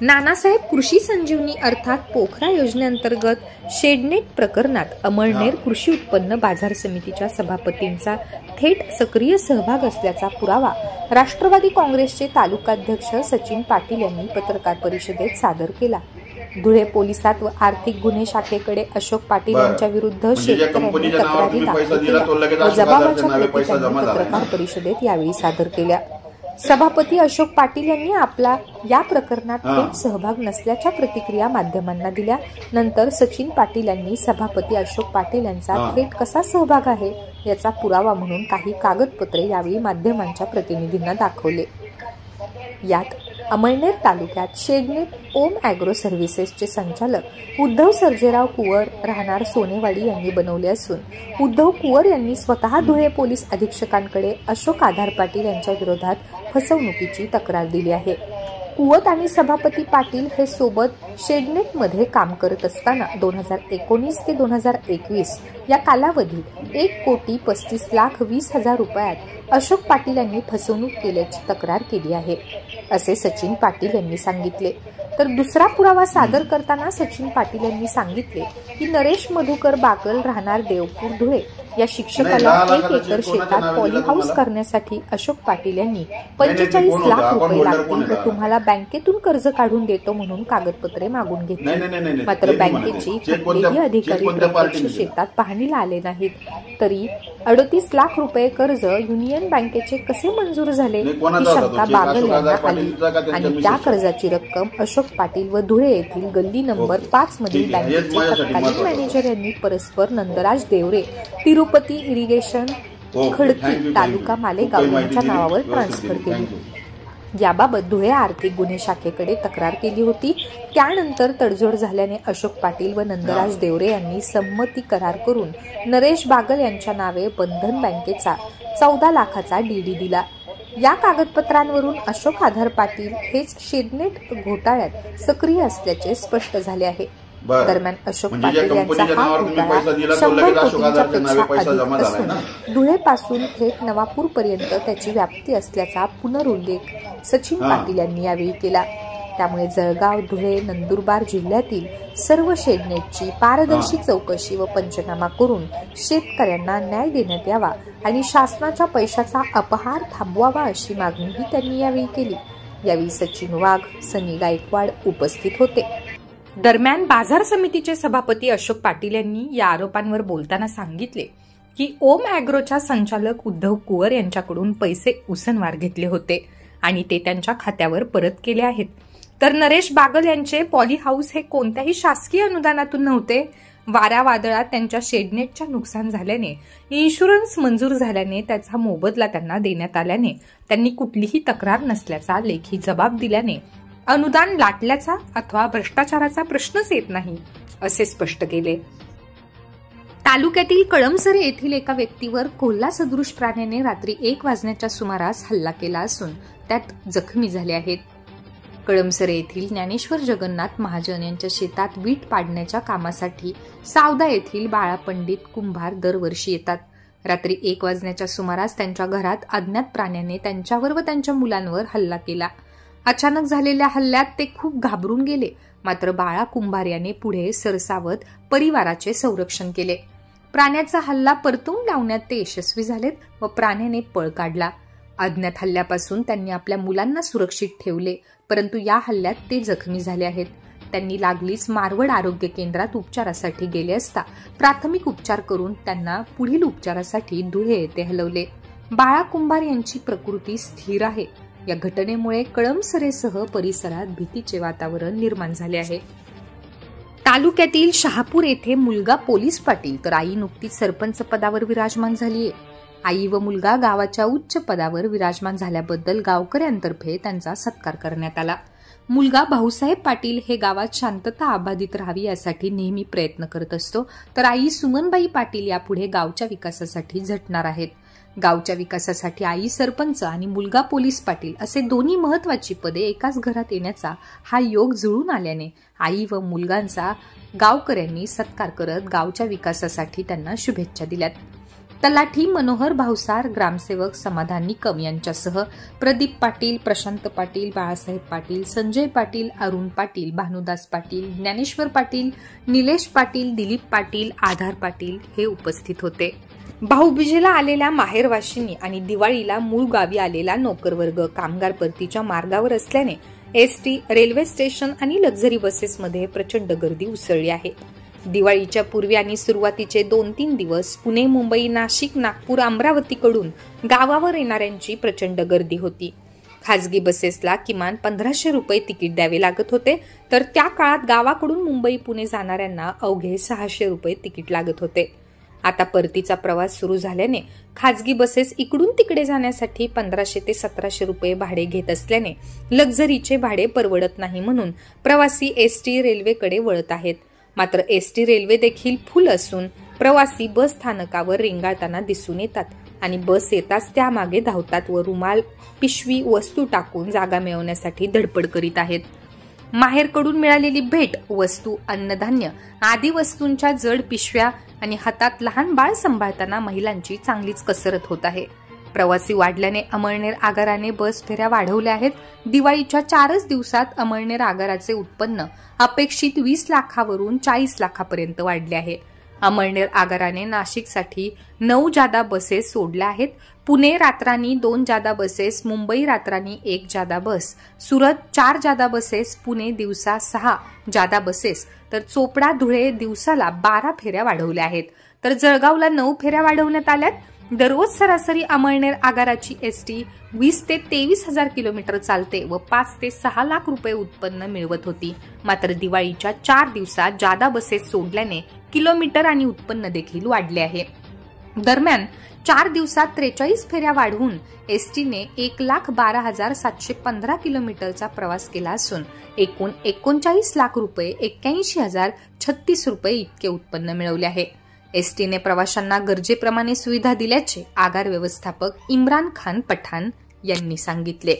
नानासाहेब कृषी संजीवनी अर्थात पोखरा योजनेअंतर्गत शेडनेट प्रकरणात अमळनेर कृषी उत्पन्न बाजार समितीच्या सभापतींचा थेट सक्रिय सहभाग असल्याचा पुरावा राष्ट्रवादी काँग्रेसचे तालुकाध्यक्ष सचिन पाटील यांनी पत्रकार परिषदेत सादर केला। धुळे पोलिसात व आर्थिक गुन्हे शाखेकडे अशोक पाटील यांच्या विरुद्ध शेतकऱ्यांनी तक्रारी दाखल केल्या व जबाबाच्या प्रती त्यांनी पत्रकार परिषदेत यावेळी सादर केल्या। सभापती अशोक पाटील यांनी आपला या प्रकरणात थेट सहभाग नसल्याच्या प्रतिक्रिया माध्यमांना दिल्या। नंतर सचिन पाटील यांनी सभापती अशोक पाटील यांचा थेट कसा सहभाग आहे याचा पुरावा म्हणून काही कागदपत्रे यावेळी माध्यमांच्या प्रतिनिधींना दाखवले। यात अमळनेर तालुक्यात शेडनेट ओम ॲग्रो सर्व्हिसेसचे संचालक उद्धव सर्जेराव कुवर राहणार सोनेवाडी यांनी बनवले असून उद्धव कुवर यांनी स्वतः धुळे पोलीस अधीक्षकांकडे अशोक आधार पाटील यांच्या विरोधात फसवणुकीची तक्रार दिली आहे। कुवत आणि सभापती पाटील हे सोबत शेडनेटमध्ये काम करत असताना 2019 ते 2021 या कालावधीत 1,35,20,000 रुपयात अशोक पाटील यांनी फसवणूक केल्याची तक्रार केली आहे असे सचिन पाटील यांनी सांगितले। तर दुसरा पुरावा सादर करताना सचिन पाटील यांनी सांगितले की नरेश मधुकर बागल राहणार देवपूर धुळे या शिक्षकाला 1 एकर शेतात पॉली हाऊस करण्यासाठी अशोक पाटील यांनी 45 लाख रुपये लागतील व तुम्हाला बँकेतून कर्ज काढून देतो म्हणून कागदपत्रे मागून घेतली। मात्र बँकेची कुठलेही अधिकारी प्रत्यक्ष शेतात पाहणीला आले नाहीत, तरी 38 लाख रुपये कर्ज युनियन बँकेचे कसे मंजूर झाले ही शंका बागल यांना आली आणि त्या कर्जाची रक्कम अशोक पाटील व धुळे येथील गल्ली नंबर 5 मधील बँकेचे तत्कालीन मॅनेजर यांनी परस्पर नंदराज देवरे तिरुपती इरिगेशन खडकी तालुका मालेगाव यांच्या नावावर ट्रान्सफर केली। याबाबत धुळे आर्थिक गुन्हे शाखेकडे तक्रार केली होती। त्यानंतर तडजोड झाल्याने अशोक पाटील व नंदराज देवरे यांनी संमती करार करून नरेश बागल यांच्या नावे बंधन बँकेचा 14 लाखाचा डीडी दिला। या कागदपत्रांवरून अशोक आधार पाटील हेच शेडनेट घोटाळ्यात सक्रिय असल्याचे स्पष्ट झाले आहे। दरम्यान अशोक पाटील यांचा हा घोटाळा 100 कोटींच्या पेक्षा अधिक असून धुळेपासून थेट नवापूर पर्यंत त्याची व्याप्ती असल्याचा पुनरुल्लेख सचिन पाटील यांनी यावेळी केला। त्यामुळे जळगाव, धुळे, नंदुरबार जिल्ह्यातील सर्व शेडनेटची पारदर्शी चौकशी व पंचनामा करून शेतकऱ्यांना न्याय देण्यात यावा आणि शासनाच्या पैशाचा अपहार थांबवावा अशी मागणीही त्यांनी यावेळी केली। यावेळी सचिन वाघ, सनी गायकवाड उपस्थित होते। दरम्यान बाजार समितीचे सभापती अशोक पाटील यांनी या आरोपांवर बोलताना सांगितले की ओम ॲग्रोच्या संचालक उद्धव कुवर यांच्याकडून पैसे उसनवार घेतले होते आणि ते त्यांच्या खात्यावर परत केले आहेत। तर नरेश बागल यांचे पॉली हाऊस हे कोणत्याही शासकीय अनुदानातून नव्हते। वाऱ्या वादळात त्यांच्या शेडनेटच्या नुकसान झाल्याने इन्शुरन्स मंजूर झाल्याने त्याचा मोबदला त्यांना देण्यात आल्याने त्यांनी कुठलीही तक्रार नसल्याचा लेखी जबाब दिल्याने अनुदान लाटल्याचा अथवा भ्रष्टाचाराचा प्रश्नच येत नाही असे स्पष्ट केले। तालुक्यातील कळमसरे येथील एका व्यक्तीवर कोल्हा सदृश प्राण्याने रात्री 1 वाजण्याच्या सुमारास हल्ला केला असून त्यात जखमी झाले आहेत। कळमसरे येथील ज्ञानेश्वर जगन्नाथ महाजन यांच्या शेतात वीट पाडण्याच्या कामासाठी सावदा येथील बाळा पंडित कुंभार दरवर्षी येतात। रात्री 1 वाजण्याच्या सुमारास त्यांच्या घरात अज्ञात प्राण्याने त्यांच्यावर व त्यांच्या मुलांवर हल्ला केला। अचानक झालेल्या हल्ल्यात ते खूप घाबरून गेले, मात्र बाळा कुंभार याने पुढे सरसावत परिवाराचे संरक्षण केले। प्राण्याचा हल्ला परतून लावण्यात ते यशस्वी झालेत व प्राण्याने पळ काढला। अज्ञात हल्ल्यापासून त्यांनी आपल्या मुलांना सुरक्षित ठेवले, परंतु या हल्ल्यात ते जखमी झाले आहेत। त्यांनी लागलीच मारवड आरोग्य केंद्रात उपचारासाठी गेले असता प्राथमिक उपचार करून त्यांना पुढील उपचारासाठी धुळे येथे हलवले। बाळा कुंभार यांची प्रकृती स्थिर आहे। या घटनेमुळे कळमसरेसह परिसरात भीतीचे वातावरण निर्माण झाले आहे। तालुक्यातील शहापूर येथे मुलगा पोलीस पाटील तर आई नुकतीच सरपंच पदावर विराजमान झाली आहे। आई व मुलगा गावाच्या उच्च पदावर विराजमान झाल्याबद्दल गावकऱ्यांतर्फे त्यांचा सत्कार करण्यात आला। मुलगा भाऊसाहेब पाटील हे गावात शांतता अबाधित राहावी यासाठी नेहमी प्रयत्न करत असतो, तर आई सुमनबाई पाटील यापुढे गावच्या विकासासाठी झटणार आहेत। गावच्या विकासासाठी आई सरपंच आणि मुलगा पोलीस पाटील असे दोन्ही महत्वाची पदे एकाच घरात येण्याचा हा योग जुळून आल्याने आई व मुलगांचा गावकऱ्यांनी सत्कार करत गावच्या विकासासाठी त्यांना शुभेच्छा दिल्यात। तलाठी मनोहर भावसार, ग्रामसेवक समाधान निकम यांच्यासह प्रदीप पाटील, प्रशांत पाटील, बाळासाहेब पाटील, संजय पाटील, अरुण पाटील, भानुदास पाटील, ज्ञानेश्वर पाटील, निलेश पाटील, दिलीप पाटील, आधार पाटील हे उपस्थित होते. भाऊबीजेला आलेल्या माहेरवाशिनी आणि दिवाळीला मूळ गावी आलेला नोकरवर्ग कामगार परतीच्या मार्गावर असल्याने एसटी, रेल्वे स्टेशन आणि लक्झरी बसेसमध्ये प्रचंड गर्दी उसळली आहे. दिवाळीच्या पूर्वी आणि सुरुवातीचे 2-3 दिवस पुणे, मुंबई, नाशिक, नागपूर, अमरावतीकडून गावावर येणाऱ्यांची प्रचंड गर्दी होती. खासगी बसेसला किमान 1500 रुपये तिकीट द्यावे लागत होते, तर त्या काळात गावाकडून मुंबई, पुणे जाणाऱ्यांना अवघे 600 रुपये तिकीट लागत होते. आता परतीचा प्रवास सुरू झाल्याने खासगी बसेस इकडून तिकडे जाण्यासाठी 1500 ते 1700 रुपये भाडे घेत असल्याने लक्झरीचे भाडे परवडत नाही, म्हणून प्रवासी एसटी, रेल्वेकडे वळत आहेत. मात्र एसटी, रेल्वे देखील फुल असून प्रवासी बस स्थानकावर रेंगाळताना दिसून येतात आणि बस येताच त्यामागे धावतात व रुमाल, पिशवी, वस्तू टाकून जागा मिळवण्यासाठी धडपड करीत आहेत. माहेरकडून मिळालेली भेट, वस्तू, अन्नधान्य आदी वस्तूंच्या जड पिशव्या आणि हातात लहान बाळ सांभाळताना महिलांची चांगलीच कसरत होत आहे. प्रवासी वाढल्याने अमळनेर आगाराने बस फेऱ्या वाढवल्या आहेत. दिवाळीच्या 4च दिवसात अमळनेर आगाराचे उत्पन्न अपेक्षित 20 लाखावरून 40 लाखापर्यंत वाढले आहे. अमळनेर आगाराने नाशिकसाठी 9 जादा बसेस सोडल्या आहेत. पुणे रात्रांनी 2 जादा बसेस, मुंबई रात्रांनी 1 जादा बस, सुरत 4 जादा बसेस, पुणे दिवसा 6 जादा बसेस, तर चोपडा, धुळे दिवसाला 12 फेऱ्या वाढवल्या आहेत. तर जळगावला 9 फेऱ्या वाढवण्यात आल्यात. दररोज सरासरी अमळनेर आगाराची एसटी 20 ते 23 हजार किलोमीटर चालते व 5 ते 6 लाख रुपये उत्पन्न मिळवत होती. मात्र दिवाळीच्या 4 दिवसात जादा बसेस सोडल्याने किलोमीटर आणि उत्पन्न देखील वाढले आहे. दरम्यान 4 दिवसात 43 फेऱ्या वाढवून एसटीने 1,12,715 किलोमीटरचा प्रवास केला असून एकूण 39 लाख रुपये 81,036 रुपये इतके उत्पन्न मिळवले आहे. एसटीने प्रवाशांना गरजेप्रमाणे सुविधा दिल्याचे आगार व्यवस्थापक इम्रान खान पठाण यांनी सांगितले.